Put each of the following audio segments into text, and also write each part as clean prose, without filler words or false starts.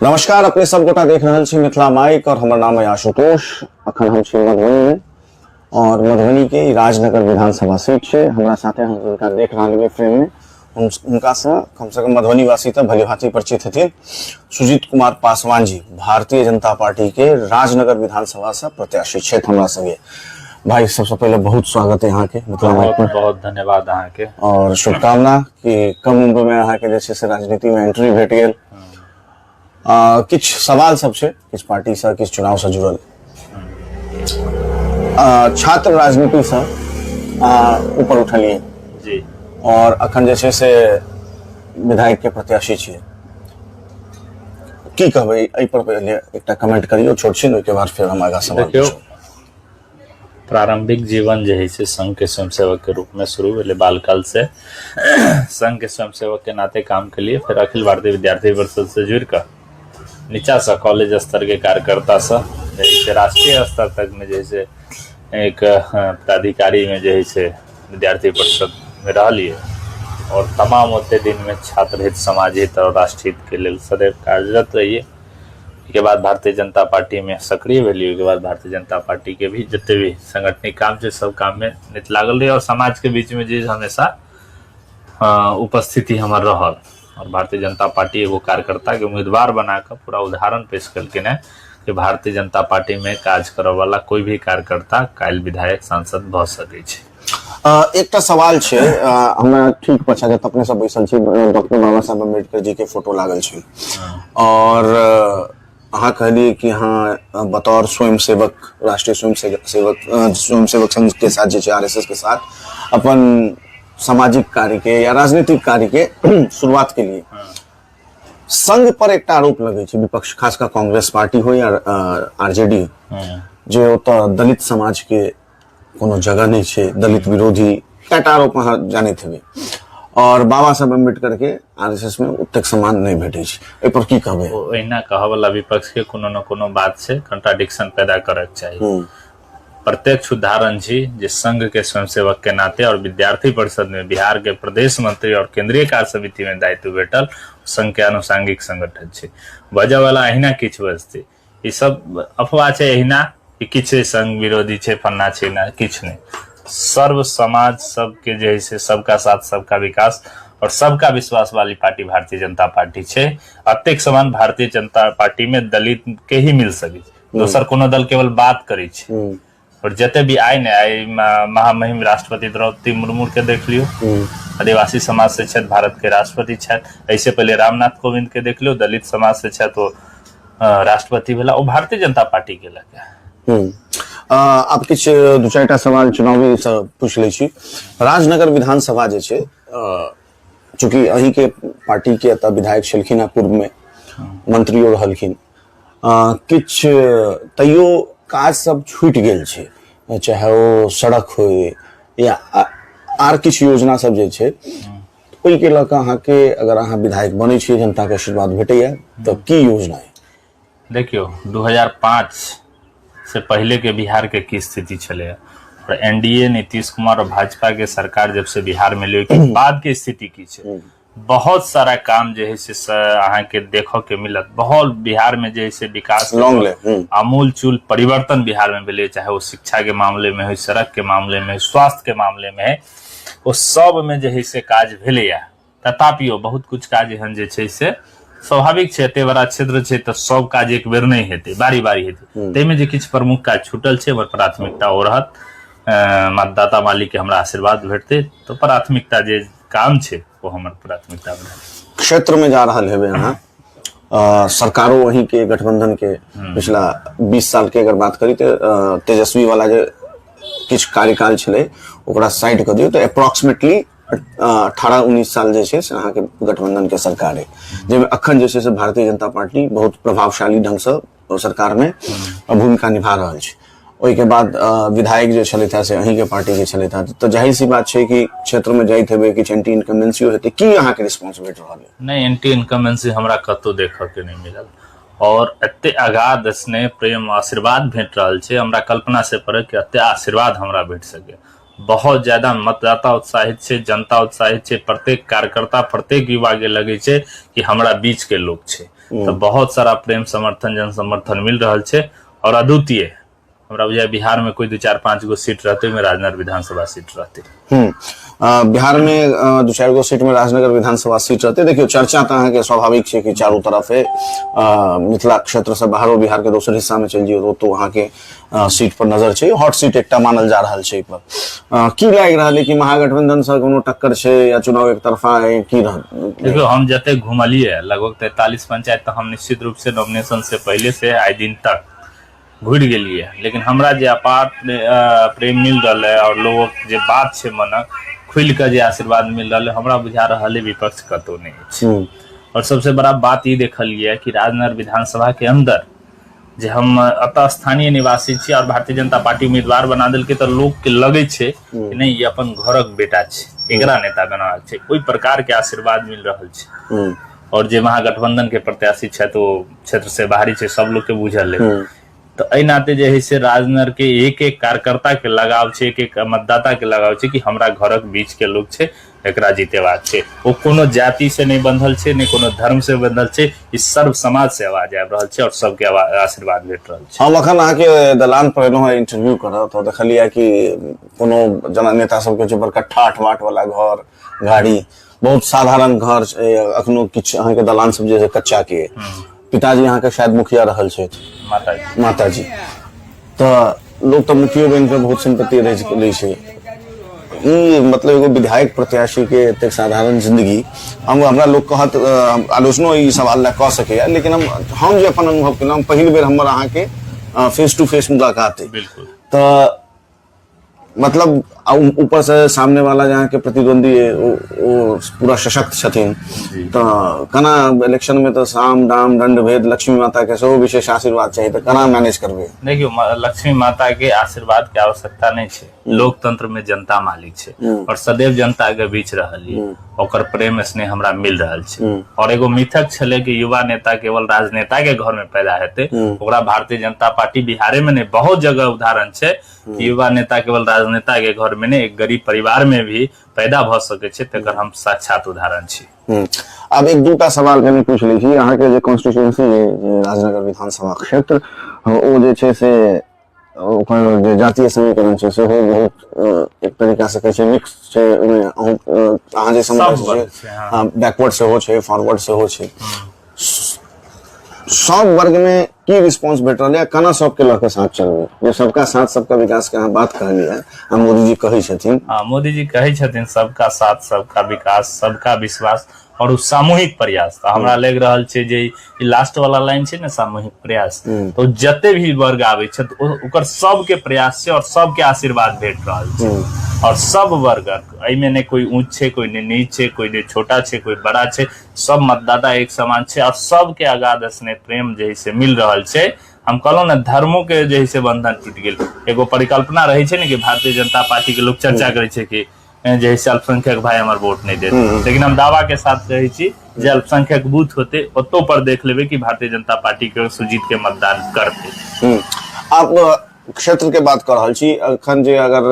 नमस्कार, अपने सब गोटा देख रहल छी मिथिला माइक और हमर नाम है आशुतोष। अखन हम छी मधुबनी में और मधुबनी के राजनगर विधानसभा सीट छै। हमरा साथे हम जिनका देख रहल छियै फ्रेम में उनका से कम मधुबनी वासी तो भली भांति परिचित हथिन। सुजीत कुमार पासवान जी भारतीय जनता पार्टी के राजनगर विधानसभा से प्रत्याशी छथि हमरा संगे। भाई सबसे पहले बहुत स्वागत है यहाँ के मिथिला माइक पर। बहुत धन्यवाद अहाँ के और शुभकामना कि कम उम्र में अहाँ के जे छै से राजनीति में एंट्री भेट गेल। किछ सवाल सब छै, किछ पार्टी से किछ चुनाव से जुड़ल। छात्र राजनीति से ऊपर उठलिए जी और अखन जे छै से विधायक के प्रत्याशी छियै। की कहबै एहि पर पहले एकटा कमेंट करियो छोट छिन, ओके बाद फिर हम आगा सवाल देखियो। प्रारंभिक जीवन जे है से संघ के स्वयंसेवक के रूप में शुरू भेले। बालकाल से संघ के स्वयंसेवक के नाते काम के लिए, फिर अखिल भारतीय विद्यार्थी परिषद से जुड़ कर नीचा सा कॉलेज स्तर के कार्यकर्ता से राष्ट्रीय स्तर तक में जैसे एक पदाधिकारी में जो है विद्यार्थी परिषद में रह लिए और तमाम ओते दिन में छात्र हित, समाज हित और राष्ट्र हित के लिए सदैव कार्यरत रहिए। के बाद भारतीय जनता पार्टी में सक्रिय भेलिए। के बाद भारतीय जनता पार्टी के भी जितने भी संगठनिक काम है सब काम में नित लागल रही और समाज के बीच में जो हमेशा उपस्थिति हमार रहल। और भारतीय जनता पार्टी एगो कार्यकर्ता के उम्मीदवार बनाकर पूरा उदाहरण पेश करके ने कि भारतीय जनता पार्टी में काज करे वाला कोई भी कार्यकर्ता काल्हि विधायक सांसद भ सकै छै। एक सवाल छै, हमरा ठीक पछा जब अपने सब बैसल छी डॉक्टर बाबा साहब अम्बेडकर जी के फोटो लागल छै और अहाँ कहलिए कि हाँ बतौर स्वयंसेवक, राष्ट्रीय स्वयंसेवक संघ के साथ जे आरएसएस के साथ अपन सामाजिक कार्य के या राजनीतिक कार्य के शुरुआत के लिए संघ पर एक आरोप लगे छै विपक्ष, खासकर कांग्रेस पार्टी हो या आरजेडी, जो दलित समाज के कोनो जगह नहीं छै, दलित विरोधी कएटा आरोप अहाँ जानैत हेबै और बाबा साहब अम्बेडकर के आरएसएस में उतेक सम्मान नहीं भेटै छै। एहि पर की कहबै? ओहिना कहऽ वाला विपक्ष के कोनो न कोनो बात से कंट्राडिक्शन पैदा करक चाहिए। प्रत्यक्ष उदाहरण छी जे संघ के स्वयंसेवक के नाते और विद्यार्थी परिषद में बिहार के प्रदेश मंत्री और केंद्रीय कार्य समिति में दायित्व भेटल संघ के अनुसांगिक संगठन छै। बजय वाला अहिना किछ बजते, ई सब अफवाह छै अहिना कि किछ संघ विरोधी छै, फन्ना छै, ना किछ नहीं। सर्व समाज सबके जे है सबका साथ सबका विकास और सबका विश्वास वाली पार्टी भारतीय जनता पार्टी छै। अतेक समान भारतीय जनता पार्टी में दलित के ही मिल सके, दोसर कोनो दल केवल बात करे छै। और जते भी आए ने आए महामहिम राष्ट्रपति द्रौपदी मुर्मू के देख लियो, आदिवासी समाज से छथि, भारत के राष्ट्रपति छथि। ऐसे पहले रामनाथ कोविंद के देख लियो, दलित समाज से छथि, वो राष्ट्रपति भेला, वो भारतीय जनता पार्टी के लगे। आप किछ दू चारिटा सवाल चुनावी से पूछ लै छी। राजनगर विधानसभा जे छै, चूंकि अही के पार्टी के एतऽ विधायक छलखिन, पूर्व में मंत्रियो रहलखिन, किछ तैयो काज सब छूट गेल छै, चाहे वो सड़क हो या आर किछ योजना सब जे छै, ओहि के लऽ कऽ अहाँ के अगर अहाँ विधायक बनै छियै, जनता के आशीर्वाद भेटैया तऽ की योजना है? देखियो 2005 से पहले के बिहार के की स्थिति चले और एनडीए नीतीश कुमार और भाजपा के सरकार जब से बिहार में ले बाद के स्थिति की छै, बहुत सारा काम जो है अहाँ के देखो के मिलत। बहुत बिहार में जो है विकास आमूल चूल परिवर्तन बिहार में भेले, चाहे वो शिक्षा के मामले में हो, सड़क के मामले में, स्वास्थ्य के मामले में, वो सब में जो है काज भेले। तथापियो बहुत कुछ काज एहन जे छै से स्वाभाविक छै, एते बड़ा क्षेत्र छै तऽ सब काज एक बेर नहीं हेतै, बारी बारी हेतै। तैमे जे किछु प्रमुख काज छूटल छै, ओकर प्राथमिकता ओ रहत मतदाता मालिक के हमरा आशीर्वाद भेटतै तो प्राथमिकता जे काम छै वो हमर प्राथमिकता रहत। क्षेत्र में जा रहा हेबै अहाँ, सरकारों वही के गठबंधन के पिछला 20 साल के अगर बात करी तो तेजस्वी वाला जे किछ कार्यकाल छलै ओकरा साइड कर दियौ तो अप्रोक्सीमेटली 18-19 साल जे छै से अहाँ के गठबंधन के सरकार है, जेमे अखन जे छै से भारतीय जनता पार्टी बहुत प्रभावशाली ढंग से सरकार में भूमिका निभा रहल छै। ओहि के बाद विधायक जो छलैथ से अहीं के पार्टी के छलैथ, तो जाहिर सी बात छै कि क्षेत्र में जाइत हेबै, किछ एंटी इनकम्बेंसी हेतै, की अहाँ के रिस्पांस भेट रहल है? नहीं, एंटी इनकम्बेंसी हमरा कतौ देखऽ के नहीं मिलल और एते अगाध स्नेह प्रेम आशीर्वाद भेट रहल छै। हमरा कल्पना से परे कि एते आशीर्वाद हमरा भेट सके। बहुत ज्यादा मतदाता उत्साहित छै, जनता उत्साहित छै, प्रत्येक कार्यकर्ता, प्रत्येक युवा के लगे छै कि हमरा बीच के लोग छै। तो बहुत सारा प्रेम समर्थन जन समर्थन मिल रहा है और अद्वितीय हमरा बुझाय बिहार में कोई 2-4-5 गो सीट रहते में राजनगर विधानसभा सीट रहते। बिहार में 2-4 गो सीट में राजनगर विधानसभा सीट रहते। देखियो चर्चा तो अहाँ के स्वाभाविक है कि चारों तरफ है, मिथिला क्षेत्र से बाहरो बिहार के दोसर हिस्सा में चल जियो तो वहाँ के सीट पर नजर है, हॉट सीट एकटा मानल जा रहा है पर की लाग रहा है कि महागठबंधन से कोनो टक्कर है या चुनाव एक तरफा है की रह? देखियो हम जते घुमलिए लगभग 43 पंचायत तो हम निश्चित रूप से नॉमिनेशन से पहले से आए दिन तक घुड़ गेलिए, लेकिन हमरा जे अपार प्रेम मिल रहा है और लोगों जे बात है मन खुल के जे आशीर्वाद मिल रहा है हमरा बुझा रहा है विपक्ष कतो नहीं है। और सबसे बड़ा बात ये देखलिए कि राजनगर विधानसभा के अंदर जे हम अतः स्थानीय निवासी छी और भारतीय जनता पार्टी उम्मीदवार बना दिल के तो लोग के लगे छे कि नहीं ये अपन घरक बेटा छे, एकरा नेता बनावे छे, कोई प्रकार के आशीर्वाद मिल रहा छे। और जे महागठबंधन के प्रत्याशी छे तो क्षेत्र से बाहरी छे, सब लोग के बुझल है। तो एहि नाते जे है से राजनगर के एक एक कार्यकर्ता के लगाव छे, एक एक मतदाता के लगाव छे कि हमरा घरक बीच के लोग छे, एकरा जीतेबाक छे। वो कोनो जाति से नहीं बंधल छे, नहीं कोनो धर्म से बंधल छे, इस सर्व समाज से आवाज आबि रहल छे और सबके आशीर्वाद भेट रहल छे। हम अखन अहाँके दलान पर एलहुँ हैं इंटरव्यू करऽ तो देखलिए कि कोनो जना नेता सबके जे बड़का ठाठ बाट वाला घर गाड़ी बहुत साधारण घर अखनो किछु अहाँके दलान सब जे कच्चा के पिताजी यहाँ के शायद मुखिया रहल छे, माताजी तो लोग तो मुखिया बन के बहुत संपत्ति रहे छे। ई मतलब एगो विधायक प्रत्याशी के एते साधारण जिंदगी हमरा लोग कहत आलोचनो ई सवाल ला कह सके, लेकिन हम जे अपन अनुभव केलहुँ पहिल बेर हमर अहाँ के फेस टू फेस मुलाकात है बिल्कुल तो मतलब ऊपर से सामने वाला जहाँ के प्रतिद्वंदी है वो पूरा सशक्त छथिन तो कना इलेक्शन में तो साम दाम दंड भेद लक्ष्मी माता के सेहो विशेष आशीर्वाद चाहिए तो कना मैनेज करबे? देखियो लक्ष्मी माता के आशीर्वाद के आवश्यकता नहीं छे, लोकतंत्र में जनता मालिक छे और सदैव जनता के बीच रहली ओकर प्रेम स्नेह हमरा मिल रहल छे। और एगो मिथक छले कि युवा नेता केवल राजनेता के घर में पैदा हेते, ओकरा भारतीय जनता पार्टी बिहारे में नहीं बहुत जगह उदाहरण छे कि युवा नेता केवल राजनेता के घर में नहीं एक गरीब परिवार में भी पैदा भ सके छे, तकर हम साक्षात उदाहरण छी। अब एक दूटा सवाल कनी पूछ ली छी। अहाँ के जे कॉन्स्टिट्यूएंसी राजनगर विधानसभा क्षेत्र ओ जे छे से ओकर जे जातीय समीकरण छे से बहुत एक तरीका से कहे छे मिक्स छे, ओमे अहाँ जे समझ छे बैकवर्ड से हो छे फॉरवर्ड से हो छे, सब वर्ग में की रिस्पांस भेट रहा है, कना सबके लके साथ चलबे जे सबका साथ सबका विकास के अहाँ बात कहली है मोदी जी कहे छथिन। मोदी जी कहे छथिन सबका साथ सबका विकास सबका विश्वास और सामूहिक प्रयास। तो हमरा लग रहल छे जे लास्ट वाला लाइन छे ना सामूहिक प्रयास, तो जते भी वर्ग आवे छे ओकर सब के प्रयास से और सब के आशीर्वाद भेट रहल छे और सब वर्ग एमे ने कोई ऊंच छे कोई ने नीच छे कोई ने छोटा छे कोई बड़ा छे, सब मतदाता एक समान छे और सब के अगाध स्नेह प्रेम जैसे मिल रहल छे। हम कहलो ना धर्मों के जैसे बंधन टूट गेल। एगो परिकल्पना रही छे ना कि भारतीय जनता पार्टी के लोग चर्चा करे छे कि जैसे अल्पसंख्यक भाई हमार वोट नहीं देते, लेकिन हम दावा के साथ कहे छी जे अल्पसंख्यक बूथ होते ओतो पर देख लेबे कि भारतीय जनता पार्टी के सुजीत के मतदान करते। आप क्षेत्र के बात कर रहल छी अखन जे अगर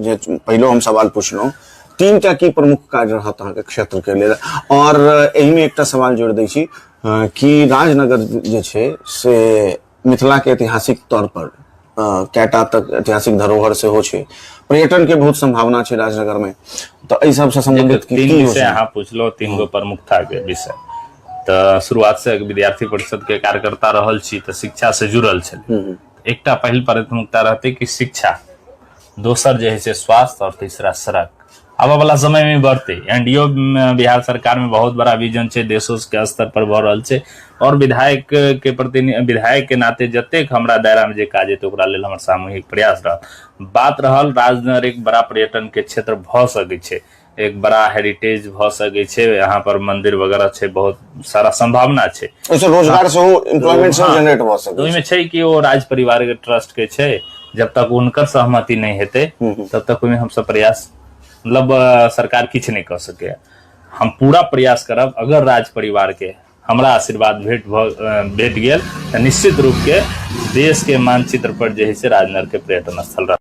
जे पहलो हम सवाल पूछलो तीनटा की प्रमुख कार्य रहत अहाँ के क्षेत्र के लेल और एही में एकटा सवाल जोड़ दै छी कि राजनगर जे छे से मिथिला के ऐतिहासिक तौर पर कैटा तक ऐतिहासिक धरोहर से हो छे, पर्यटन के बहुत संभावना छे राजनगर में, तो एहि सब से संबंधित की विषय अहाँ पूछलो तीन गो प्रमुखता के विषय। तो शुरुआत से विद्यार्थी परिषद के कार्यकर्ता रहल छी तो शिक्षा से जुड़ल छे। एकटा पहल प्राथमिकता रहते कि शिक्षा, दोसर जे है से स्वास्थ्य और तीसरा सड़क। आबा वाला समय में बढ़ते एनडीओ बिहार सरकार में बहुत बड़ा विजन छे, देशों के स्तर पर बढ़ रहल छे और विधायक के प्रति विधायक के नाते जतेक हमरा दायरा में जे काज है तो ओकरा लेल हमर सामूहिक प्रयास रहल। बात रहल राजनगर एक बड़ा पर्यटन के क्षेत्र भ सके छे, एक बड़ा हेरिटेज भ सके छे, यहाँ पर मंदिर वगैरह छे, बहुत सारा संभावना छे। अच्छा रोजगार से एम्प्लॉयमेंट से जनरेट भ सके। तो इमे छे कि वो राज परिवार के ट्रस्ट के छे, जब तक उनकर सहमति नहीं हेते तब तक ओमे हम सब प्रयास मतलब सरकार किछ नहीं कर सके। हम पूरा प्रयास करब अगर राज परिवार के हमरा आशीर्वाद भेट गेल तो निश्चित रूप के देश के मानचित्र पर जे है से राजनगर के पर्यटन स्थल